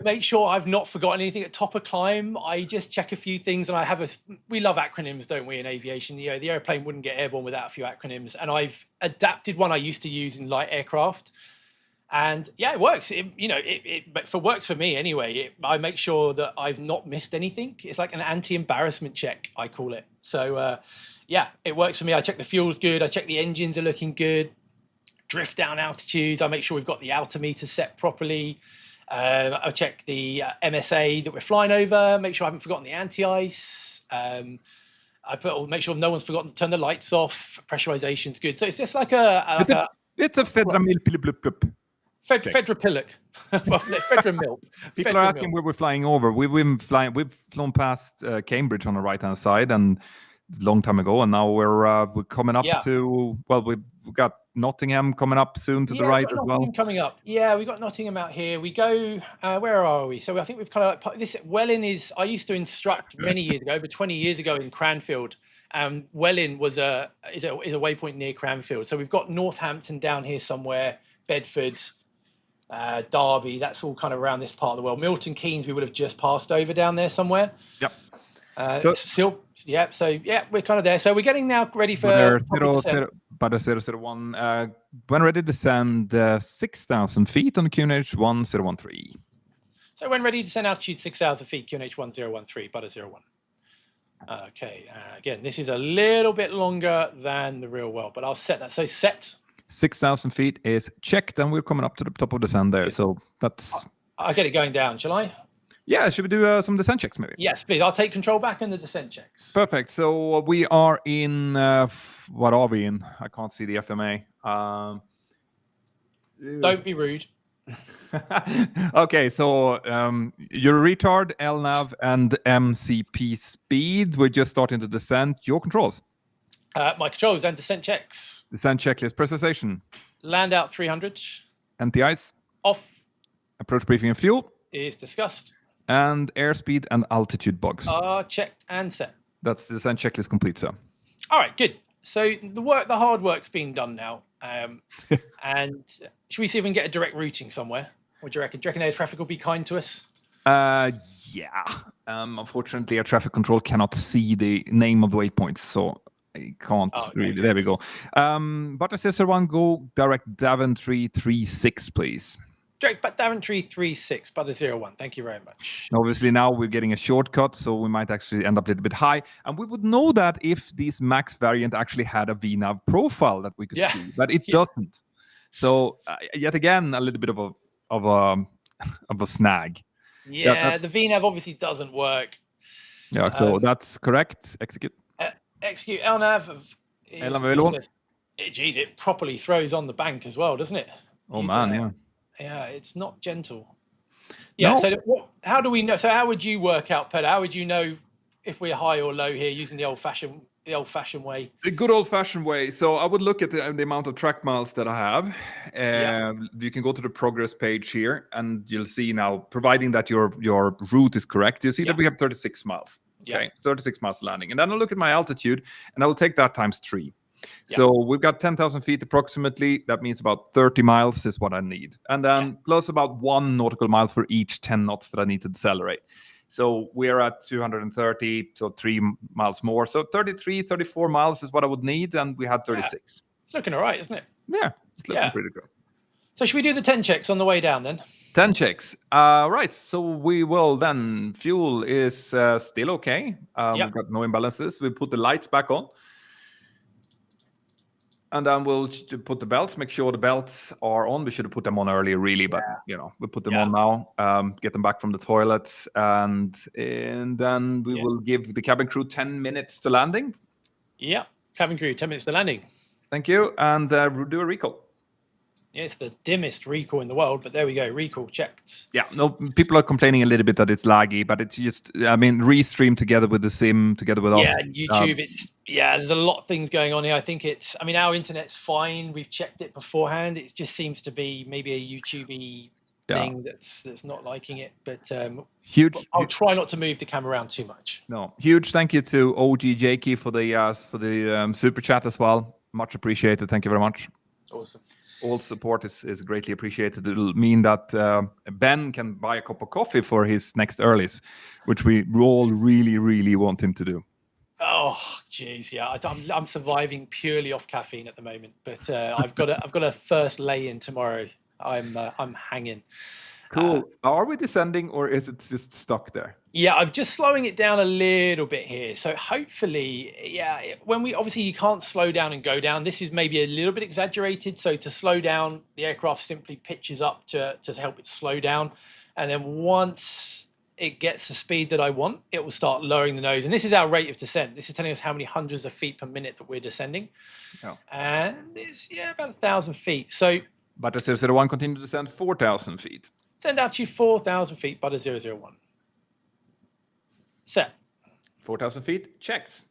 make sure I've not forgotten anything at top of climb. I just check a few things, and we love acronyms, don't we, in aviation? You know, the airplane wouldn't get airborne without a few acronyms, and I've adapted one I used to use in light aircraft. And yeah, it works. It works for me anyway. I make sure that I've not missed anything. It's like an anti-embarrassment check, I call it. So yeah, it works for me. I check the fuel's good. I check the engines are looking good. Drift down altitudes. I make sure we've got the altimeter set properly. I check the MSA that we're flying over. Make sure I haven't forgotten the anti-ice. Make sure no one's forgotten to turn the lights off. Pressurization's good. So it's just like it's a Fedra Middle. Fedra Pillock. Fedra Milk. People are asking where we're flying over. We've flown past Cambridge on the right-hand side, and long time ago, and now we're coming up to. Well, we've got Nottingham coming up soon to the right as well. Coming up. Yeah, we got Nottingham out here. We go. Where are we? So I think we've kind of this. Welling is. I used to instruct many years ago, over 20 years ago in Cranfield. Welling is a waypoint near Cranfield. So we've got Northampton down here somewhere, Bedford. Derby, that's all kind of around this part of the world. Milton Keynes, we would have just passed over down there somewhere. Yep. So we're kind of there. So we're getting now ready for. But 001. When ready to descend 6,000 feet on QNH 1013. So when ready to descend altitude 6,000 feet, QNH 1013, but 01. Okay. Again, this is a little bit longer than the real world, but I'll set that. So set. 6,000 feet is checked, and we're coming up to the top of the descent there. So that's. I'll get it going down, shall I? Yeah, should we do some descent checks maybe? Yes, please. I'll take control back in the descent checks. Perfect. So we are in. What are we in? I can't see the FMA. Don't be rude. Okay, so your retard, LNAV, and MCP speed. We're just starting to descend. Your controls. My controls and descent checks. Descent checklist pressurization. Land out 300. Anti-ice. Off. Approach briefing and fuel. Is discussed. And airspeed and altitude bugs. Are checked and set. That's the descent checklist complete, sir. All right, good. So the hard work's been done now. And should we see if we can get a direct routing somewhere? What do you reckon? Do you reckon air traffic will be kind to us? Yeah. Unfortunately, air traffic control cannot see the name of the waypoints, so I can't really. There we go. But assessor 1, go direct Daventry 36, please. Direct Daventry 36, but 01. Thank you very much. Obviously, now we're getting a shortcut, so we might actually end up a little bit high. And we would know that if this max variant actually had a VNAV profile that we could see, but it doesn't. So yet again, a little bit of a snag. Yeah, the VNAV obviously doesn't work. Yeah, so that's correct. Execute. Execute LNAV. Geez, it properly throws on the bank as well, doesn't it? Oh man, yeah. Yeah, it's not gentle. Yeah. No. So how do we know? So how would you work out, Peter? How would you know if we're high or low here using the old-fashioned way? The good old-fashioned way. So I would look at the amount of track miles that I have. You can go to the progress page here, and you'll see now, providing that your route is correct, you see that we have 36 miles. Okay, 36 miles landing. And then I'll look at my altitude, and I will take that times 3. So we've got 10,000 feet approximately. That means about 30 miles is what I need. And then plus about 1 nautical mile for each 10 knots that I need to decelerate. So we're at 230, so 3 miles more. So 33, 34 miles is what I would need, and we had 36. It's looking all right, isn't it? Yeah, it's looking pretty good. So should we do the 10 checks on the way down then? 10 checks. Right. So we will then. Fuel is still okay. We've got no imbalances. We put the lights back on. And then we'll put the belts, make sure the belts are on. We should have put them on earlier, really, but we put them on now. Get them back from the toilets, and then we will give the cabin crew 10 minutes to landing. Yeah, cabin crew, 10 minutes to landing. Thank you, and do a recall. Yeah, it's the dimmest recall in the world, but there we go, recall checked. Yeah, no, people are complaining a little bit that it's laggy, but it's just, restream together with the sim, together with us. Yeah, YouTube, there's a lot of things going on here. I think our internet's fine. We've checked it beforehand. It just seems to be maybe a YouTube-y thing that's not liking it, but I'll try not to move the camera around too much. No, huge thank you to OG Jakey for the super chat as well. Much appreciated. Thank you very much. Awesome. All support is greatly appreciated. It'll mean that Ben can buy a cup of coffee for his next earlies, which we all really, really want him to do. Oh, geez, yeah. I'm surviving purely off caffeine at the moment, but I've got a first lay-in tomorrow. I'm hanging. Cool. Are we descending, or is it just stuck there? Yeah, I'm just slowing it down a little bit here. So hopefully, when you can't slow down and go down. This is maybe a little bit exaggerated. So to slow down, the aircraft simply pitches up to help it slow down. And then once it gets the speed that I want, it will start lowering the nose. And this is our rate of descent. This is telling us how many hundreds of feet per minute that we're descending. Oh. And it's, about 1,000 feet. So, but the 001 continue to descend 4,000 feet. Send out you 4,000 feet, but a 001. Set. 4,000 feet, checks.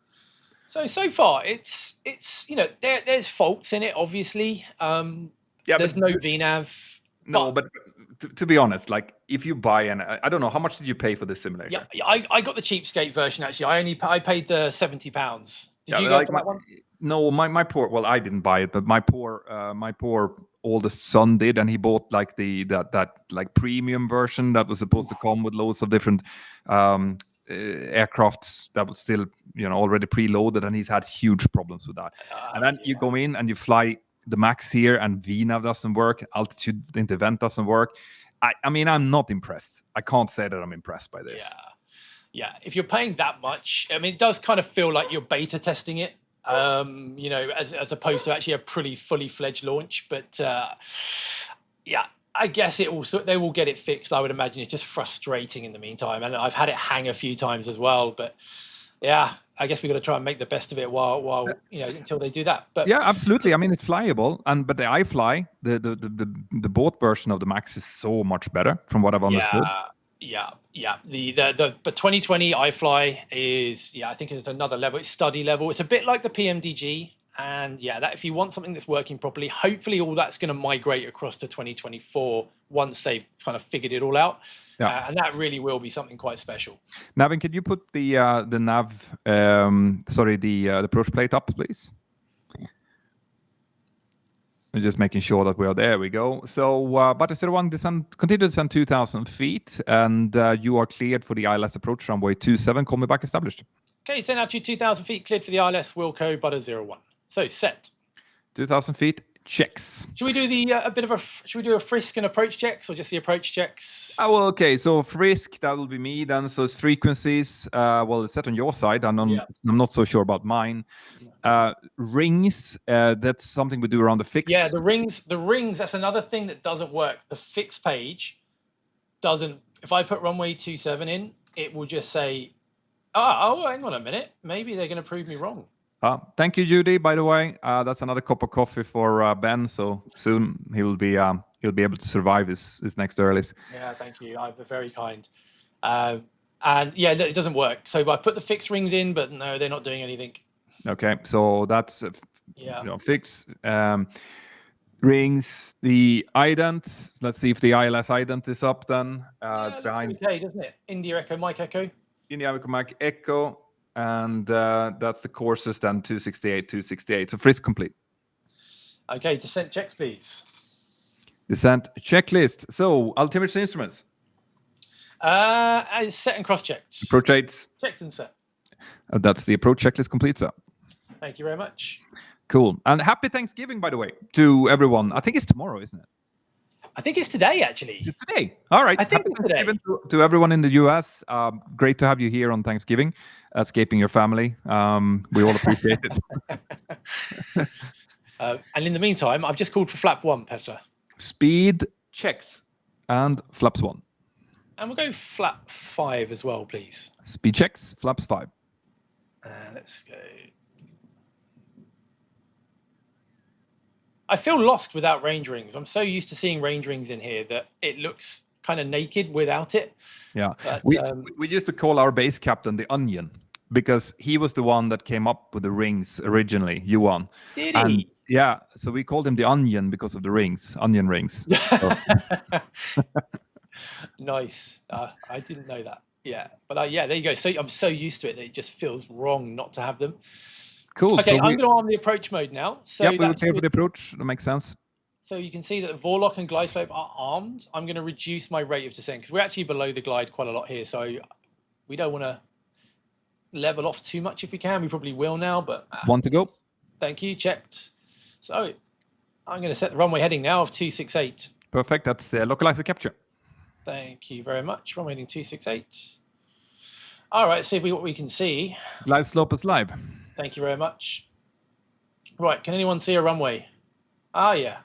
So far, it's there's faults in it, obviously. There's no VNAV. No, but to be honest, like if you buy I don't know, how much did you pay for this simulator? Yeah, I got the cheapskate version actually. I paid the £70. Did you go for that one? No, my poor. Well, I didn't buy it, but my poor oldest son did, and he bought like that premium version that was supposed to come with loads of different aircrafts that was still already preloaded, and he's had huge problems with that. And then you go in and you fly the max here, and VNAV doesn't work, altitude intervent doesn't work. I'm not impressed. I can't say that I'm impressed by this. Yeah. If you're paying that much, it does kind of feel like you're beta testing it. As opposed to actually a pretty fully fledged launch, but I guess they will get it fixed. I would imagine it's just frustrating in the meantime, and I've had it hang a few times as well. But I guess we got to try and make the best of it while until they do that. But yeah, absolutely. It's flyable, but the iFly, the boat version of the Max is so much better from what I've understood. Yeah. The 2020 iFly is I think it's another level. It's study level. It's a bit like the PMDG, and that if you want something that's working properly, hopefully all that's going to migrate across to 2024 once they've kind of figured it all out. And that really will be something quite special. Navin, could you put the approach plate up, please? I'm just making sure that we are there. We go. So, but the 01 continue to descend 2,000 feet, and you are cleared for the ILS approach runway 27. Call me back established. Okay, 10 out to 2,000 feet, cleared for the ILS Wilco, but a 01. So set. 2,000 feet. Checks. Should we do should we do a frisk and approach checks, or just the approach checks? Oh, well, okay. So frisk, that will be me then. So it's frequencies. It's set on your side. I'm not so sure about mine. Rings, that's something we do around the fix. Yeah, the rings, that's another thing that doesn't work. The fix page doesn't. If I put runway 27 in, it will just say, hang on a minute. Maybe they're going to prove me wrong. Thank you, Judy. By the way, that's another cup of coffee for Ben. So soon he'll be able to survive his next earlies. Yeah, thank you. I'm very kind. And it doesn't work. So I put the fixed rings in, but no, they're not doing anything. Okay, so that's fix rings. The ident. Let's see if the ILS ident is up. Then it's behind. Okay, doesn't it? India Echo Mike Echo. India Echo Mike Echo. And that's the courses then 268. So frisk complete. Okay, descent checks, please. Descent checklist. So altimeter instruments. Set and cross-checked. Approach 8. Checked and set. That's the approach checklist complete, sir. Thank you very much. Cool. And happy Thanksgiving, by the way, to everyone. I think it's tomorrow, isn't it? I think it's today, actually. It's today. All right. I think happy it's today. to everyone in the US. Great to have you here on Thanksgiving, escaping your family. We all appreciate it. And in the meantime, I've just called for flap 1, Petter. Speed checks and flaps 1. And we'll go flap 5 as well, please. Speed checks, flaps 5. Let's go. I feel lost without range rings. I'm so used to seeing range rings in here that it looks kind of naked without it. Yeah. But, we used to call our base captain the Onion because he was the one that came up with the rings originally, Yuan. Did he? Yeah. So we called him the Onion because of the rings, onion rings. Nice. I didn't know that. Yeah. But yeah, there you go. So I'm so used to it that it just feels wrong not to have them. Cool. Okay, so I'm going to arm the approach mode now. So yeah, we will clear for the approach. That makes sense. So you can see that the Vorlock and glide slope are armed. I'm going to reduce my rate of descent because we're actually below the glide quite a lot here. So we don't want to level off too much if we can. We probably will now, but... One to go. Thank you. Checked. So I'm going to set the runway heading now of 268. Perfect. That's localizer capture. Thank you very much. Runway heading 268. All right, let's see what we can see. Glide slope is live. Thank you very much. Right, can anyone see a runway? Ah, yeah.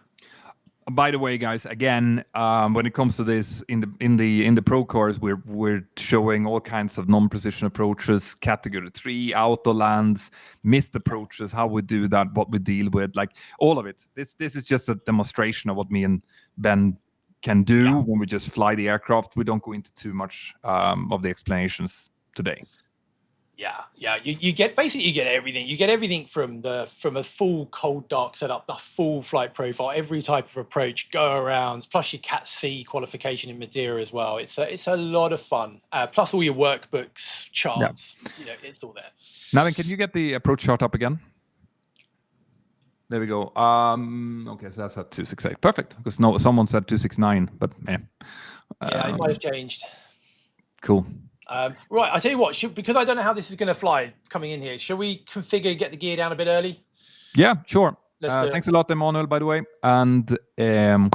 By the way, guys, again, when it comes to this in the pro course, we're showing all kinds of non-precision approaches, category 3, auto lands, missed approaches, how we do that, what we deal with, like all of it. This is just a demonstration of what me and Ben can do when we just fly the aircraft. We don't go into too much of the explanations today. Yeah. You get everything. You get everything from a full cold dark setup, the full flight profile, every type of approach, go arounds, plus your Cat C qualification in Madeira as well. It's a lot of fun. Plus all your workbooks, charts. Yeah. It's all there. Navin, can you get the approach chart up again? There we go. Okay, so that's at 268. Perfect. Because someone said 269, but yeah, it might have changed. Cool. Right, I tell you what, because I don't know how this is going to fly coming in here, shall we configure, get the gear down a bit early? Yeah, sure. Let's do it. Thanks a lot, Emmanuel, by the way. And okay,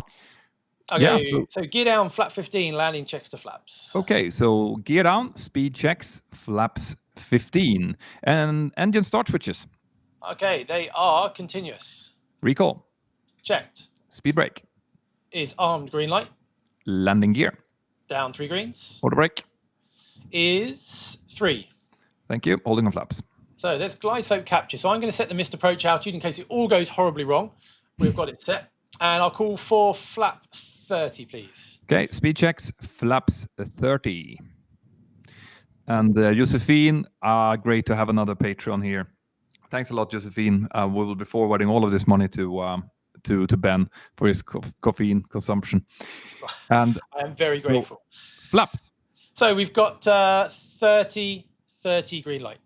so gear down, flap 15, landing checks to flaps. Okay, so gear down, speed checks, flaps 15, and engine start switches. Okay, they are continuous. Recall. Checked. Speed brake. Is armed green light. Landing gear. Down 3 greens. Auto brake. Is 3. Thank you. Holding on flaps. So there's glide slope capture. So I'm going to set the missed approach altitude in case it all goes horribly wrong. We've got it set. And I'll call for flap 30, please. Okay, speed checks, flaps 30. And Josephine, great to have another Patreon here. Thanks a lot, Josephine. We will be forwarding all of this money to Ben for his caffeine consumption. And I am very grateful. Flaps. So we've got 30 green light.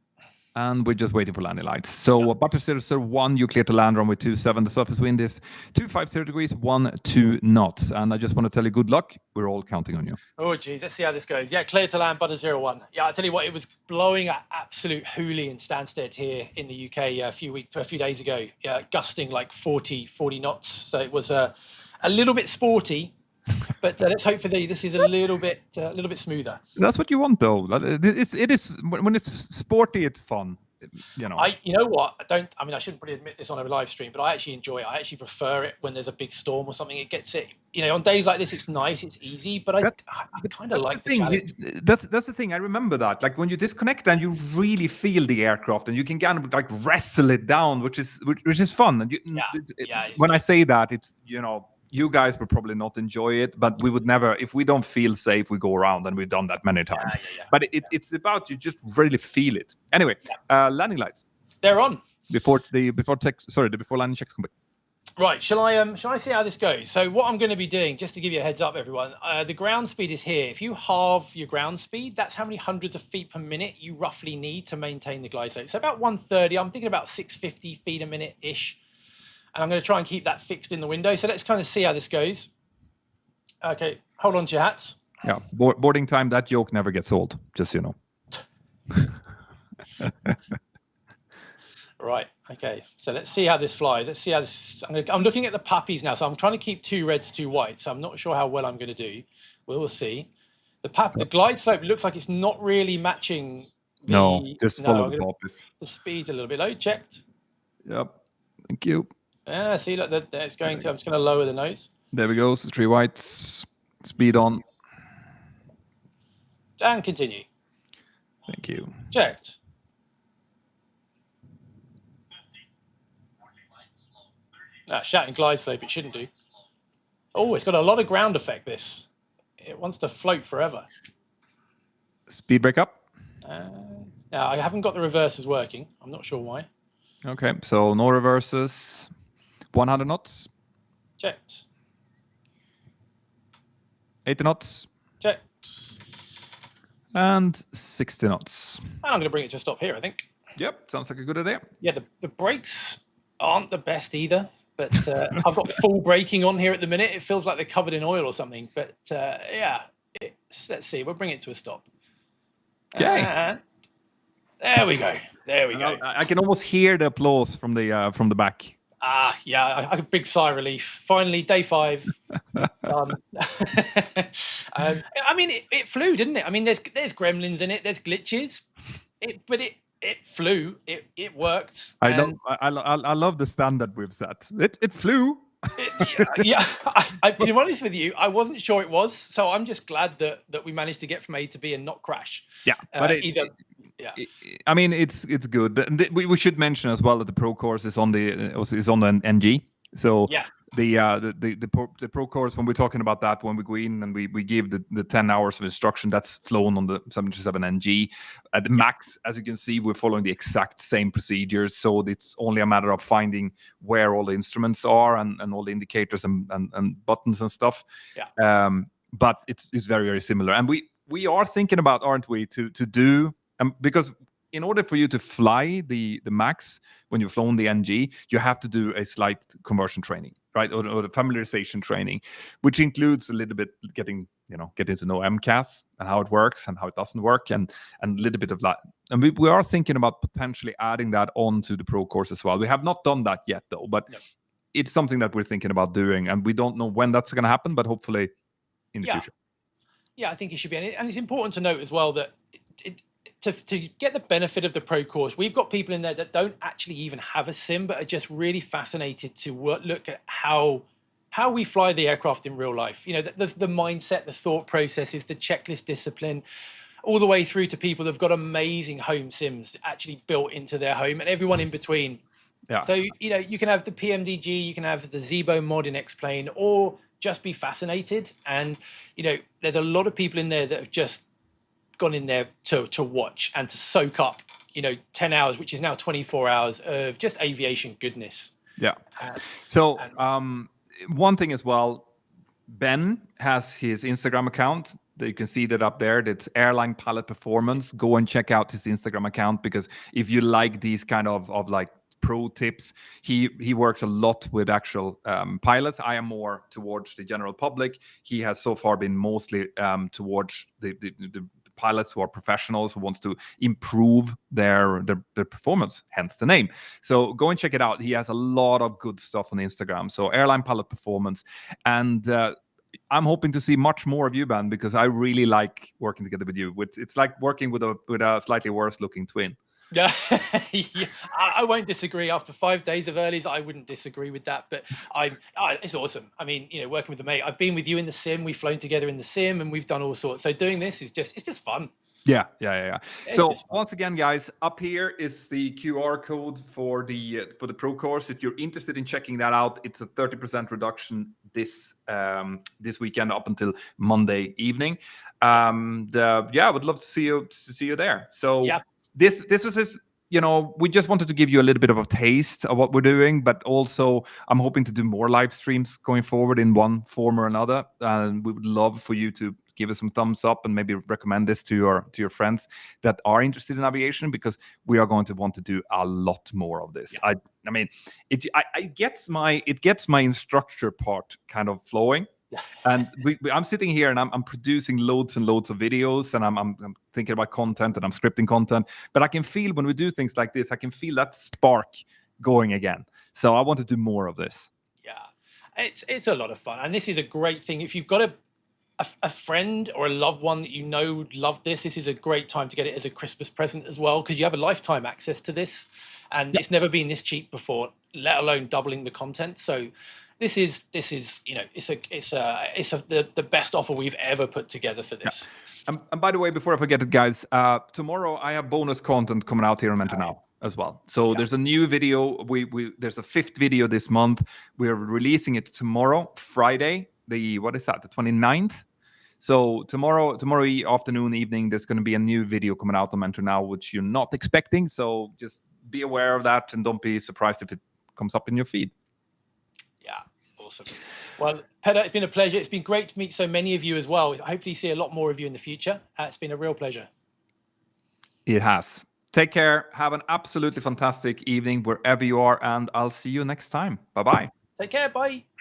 And we're just waiting for landing lights. So Butter 001, you clear to land runway 27. The surface wind is 250 degrees, 12 knots. And I just want to tell you good luck. We're all counting on you. Oh, geez. Let's see how this goes. Yeah, clear to land, Butter 01. Yeah, I tell you what, it was blowing at absolute hoolie in Stansted here in the UK a few days ago. Yeah, gusting like 40 knots. So it was a little bit sporty. But let's hope for this is a little bit smoother. That's what you want, though. It is when it's sporty, it's fun. You know. You know what? I shouldn't probably admit this on a live stream, but I actually enjoy it. I actually prefer it when there's a big storm or something. It gets it. You know, on days like this, it's nice, it's easy. But I kind of like the challenge. That's the thing. I remember that. Like when you disconnect, and you really feel the aircraft, and you can kind of like wrestle it down, which is fun. And when I say that, it's you guys would probably not enjoy it, but we would never, if we don't feel safe, we go around, and we've done that many times. But it's about you just really feel it. Anyway, landing lights. They're on. Before landing checks complete. Right, shall I see how this goes? So what I'm going to be doing, just to give you a heads up, everyone, the ground speed is here. If you halve your ground speed, that's how many hundreds of feet per minute you roughly need to maintain the glide slope. So about 130, I'm thinking about 650 feet a minute-ish. And I'm going to try and keep that fixed in the window. So let's kind of see how this goes. Okay, hold on to your hats. Yeah, boarding time. That joke never gets old. Just so you know. Right. Okay. So let's see how this flies. Let's see how this. I'm looking at the puppies now. So I'm trying to keep 2 reds, 2 whites. So I'm not sure how well I'm going to do. We'll see. The glide slope looks like it's not really matching. No, just follow the poppies. The speed's a little bit low. Checked. Yep. Thank you. Yeah. See, look, it's going to. I'm just going to lower the nose. There we go. So 3 whites. Speed on. And continue. Thank you. Checked. Shouting glide slope, it shouldn't do. Oh, it's got a lot of ground effect, this. It wants to float forever. Speed break up. Now, I haven't got the reversers working. I'm not sure why. Okay, so no reverses. 100 knots. Checked. 80 knots. Checked. And 60 knots. I'm going to bring it to a stop here, I think. Yep, sounds like a good idea. Yeah, the brakes aren't the best either. But I've got full braking on here at the minute. It feels like they're covered in oil or something. But yeah, let's see. We'll bring it to a stop. Okay. There we go. There we go. I can almost hear the applause from the back. Yeah, a big sigh of relief. Finally, day 5 done. I mean, it flew, didn't it? I mean, there's gremlins in it. There's glitches. But it flew. It worked. I love the standard we've set. It flew. Yeah. To be honest with you, I wasn't sure it was. So I'm just glad that we managed to get from A to B and not crash. Yeah, but I mean, it's good. We should mention as well that the pro course is on the NG. So yeah. The pro course, when we're talking about that, when we go in and we give the 10 hours of instruction, that's flown on the 737 NG. At the max, as you can see, we're following the exact same procedures. So it's only a matter of finding where all the instruments are and all the indicators and buttons and stuff. Yeah. But it's very, very similar. And we are thinking about, aren't we, to do because in order for you to fly the max when you've flown the NG, you have to do a slight conversion training, right? Or the familiarization training, which includes a little bit getting to know MCAS and how it works and how it doesn't work, and a little bit of that. And we are thinking about potentially adding that onto the pro course as well. We have not done that yet, though, but it's something that we're thinking about doing, and we don't know when that's going to happen, but hopefully in the future. Yeah, I think it should be, and it's important to note as well that to get the benefit of the pro course, we've got people in there that don't actually even have a sim, but are just really fascinated to look at how we fly the aircraft in real life. You know, the mindset, the thought processes, the checklist discipline, all the way through to people that've got amazing home sims actually built into their home, and everyone in between. Yeah. So, you know, you can have the PMDG, you can have the Zebo mod in X-Plane, or just be fascinated. And, you know, there's a lot of people in there that have just gone in there to watch and to soak up, 10 hours, which is now 24 hours of just aviation goodness. Yeah. One thing as well, Ben has his Instagram account. You can see that up there. That's Airline Pilot Performance. Go and check out his Instagram account, because if you like these kind of like pro tips, he works a lot with actual pilots. I am more towards the general public. He has so far been mostly towards the pilots who are professionals, who wants to improve their performance, hence the name. So go and check it out. He has a lot of good stuff on Instagram. So Airline Pilot Performance. And I'm hoping to see much more of you, Ben, because I really like working together with you. It's like working with a slightly worse looking twin. Yeah, I won't disagree. After 5 days of earlies, I wouldn't disagree with that. But it's awesome. I mean, working with a mate. I've been with you in the sim. We've flown together in the sim, and we've done all sorts. So doing this is just fun. Yeah. So once again, guys, up here is the QR code for the pro course. If you're interested in checking that out, it's a 30% reduction this weekend up until Monday evening. I would love to see you there. So yeah. This was just, we just wanted to give you a little bit of a taste of what we're doing, but also I'm hoping to do more live streams going forward in one form or another. And we would love for you to give us some thumbs up and maybe recommend this to your friends that are interested in aviation, because we are going to want to do a lot more of this. Yeah. I mean, it gets my instructor part kind of flowing. And I'm sitting here and I'm producing loads and loads of videos, and I'm thinking about content, and I'm scripting content. But I can feel when we do things like this, I can feel that spark going again. So I want to do more of this. Yeah, it's a lot of fun, and this is a great thing. If you've got a friend or a loved one that you know would love this, this is a great time to get it as a Christmas present as well, because you have a lifetime access to this, and it's never been this cheap before, let alone doubling the content. So this is you know, it's the best offer we've ever put together for this. And by the way, before I forget it, guys, tomorrow I have bonus content coming out here on Mentour Now as well. So there's a new video. There's a 5th video this month. We're releasing it tomorrow, Friday, the 29th. So tomorrow afternoon, evening, there's going to be a new video coming out on Mentour Now, which you're not expecting. So just be aware of that, and don't be surprised if it comes up in your feed. Yeah, awesome. Well, Petter, it's been a pleasure. It's been great to meet so many of you as well. Hopefully see a lot more of you in the future. It's been a real pleasure. It has. Take care. Have an absolutely fantastic evening wherever you are, and I'll see you next time. Bye-bye. Take care. Bye.